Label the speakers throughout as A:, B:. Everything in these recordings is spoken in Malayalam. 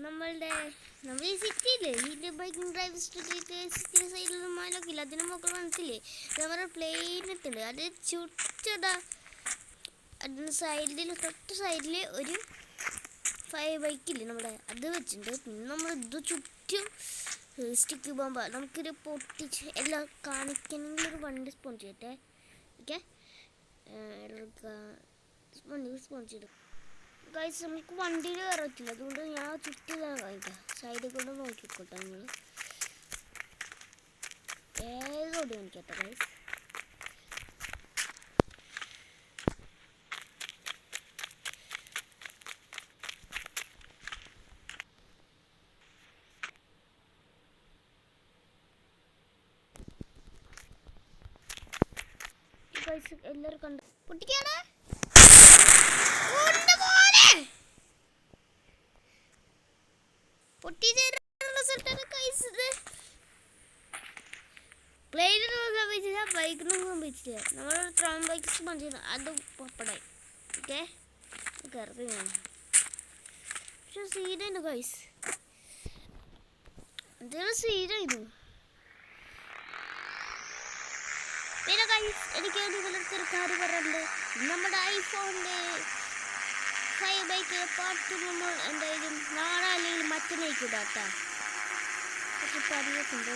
A: നമ്മളുടെ നമ്മൾ ഈ സിറ്റിയില്ലേ ഈ ബൈക്കിംഗ് ഡ്രൈവ് സിറ്റി സൈഡിൽ മലൊക്കെ ഇല്ല, അതിന് മുകളിൽ വന്നിട്ടില്ലേ നമ്മുടെ പ്ലെയിനിട്ടുണ്ട്. അത് ചുറ്റതാ അതിന് സൈഡിൽ തൊട്ട് സൈഡിൽ ഒരു ബൈക്കില്ലേ നമ്മുടെ അത് വെച്ചിട്ടുണ്ട്. പിന്നെ നമ്മൾ ഇത് ചുറ്റും സ്റ്റിക്ക് ബോംബ നമുക്കൊരു പൊട്ടിച്ച് എല്ലാം കാണിക്കണമെങ്കിൽ ഒരു വണ്ടി സ്പോൺസർ ചെയ്യട്ടെ. ഓക്കെ, സ്പോൺസർ ചെയ്തു ഗൈസ്. നമുക്ക് വണ്ടിയിൽ കയറത്തില്ല, അതുകൊണ്ട് ഞാൻ ചുറ്റിലാണ് കാണിക്കാം. സൈഡിൽ കൊണ്ട് നോക്കിക്കോട്ടെ നിങ്ങൾ ഏതോടി കാണിക്കട്ടെ ഗൈസ്. എല്ലാവരും കണ്ടു പൊട്ടിക്കാണ് ബൈക്കിനൊന്നും സംഭവിച്ചില്ല. നമ്മൾ ട്രോൺ ബൈക്ക് സ്പോൺസർ ചെയ്യുന്നത് അത് പൊപ്പടായി. ഓക്കെ, കയറി ഞാൻ പക്ഷെ സീനുണ്ട് ഗൈസ്, എന്തെങ്കിലും സീനായിരുന്നു. പിന്നെ ഗൈസ് എനിക്ക് നിങ്ങളടുത്തൊരു കാര്യം പറയാനുണ്ട്. നമ്മുടെ ഐഫോണിൻ്റെ 5 ബൈക്ക് പാർട്ട് നമ്മൾ എന്തായാലും നാളെ അല്ലെങ്കിൽ മറ്റന്നേക്ക് ഇടാട്ടാ. പക്ഷെ പറഞ്ഞിട്ടുണ്ട്.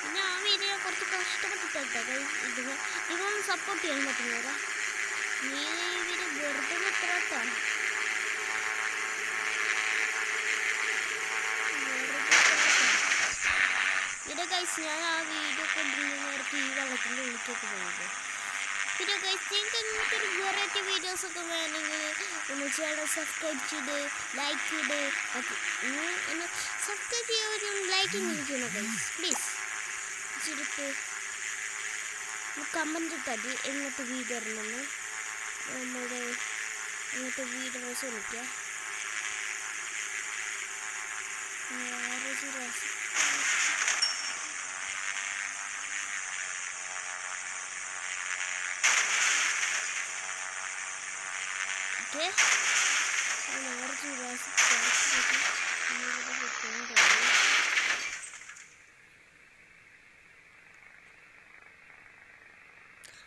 A: പിന്നെ ആ വീഡിയോ കുറച്ച് കഷ്ടപ്പെട്ടിട്ടാ ഗൈസ്. ഇതൊന്നും സപ്പോർട്ട് ചെയ്യാൻ പറ്റുന്നവരാ. നീ ഇവര് വെറുതെ എത്രട്ടാ പിന്നെ ഗൈസ് ഞാൻ ആ വീഡിയോ കൊണ്ടിരുന്ന നേരത്തെ ഈ വെള്ളത്തിൻ്റെ ഉള്ളിലേക്ക് പോയത്. പിന്നെ ഗൈസ് നിങ്ങൾക്ക് ഇങ്ങനത്തെ വെറൈറ്റി വീഡിയോസൊക്കെ വേണമെങ്കിൽ ഒന്ന് ചാനൽ സബ്സ്ക്രൈബ് ചെയ്ത് ലൈക്ക് ചെയ്ത് എന്നെ സബ്സ്ക്രൈബ് ചെയ്യാൻ ലൈക്കും ചെയ്യണം ഗൈസ് പ്ലീസ്. ചുരുക്ക് കമൻറ്റ് ഇട്ടാൽ എങ്ങനത്തെ വീഡിയോ ഇടണമെന്ന് നമ്മുടെ ഇങ്ങനത്തെ വീഡിയോ ശ്രമിക്കുക. ഓക്കെ,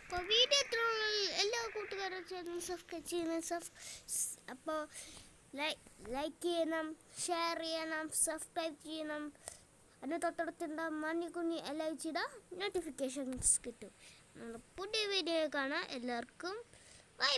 A: അപ്പോൾ വീഡിയോ എത്രയുള്ള എല്ലാ കൂട്ടുകാരും ചാനൽ സബ്സ്ക്രൈബ് ചെയ്യണം. അപ്പോൾ ലൈക്ക് ചെയ്യണം, ഷെയർ ചെയ്യണം, സബ്സ്ക്രൈബ് ചെയ്യണം. അതിന് തൊട്ടടുത്തുണ്ടാകും മണിക്കുഞ്ഞി എല്ലാം ചെയ്താൽ നോട്ടിഫിക്കേഷൻസ് കിട്ടും. നമ്മുടെ പുതിയ വീഡിയോ കാണാം. എല്ലാവർക്കും ബൈ.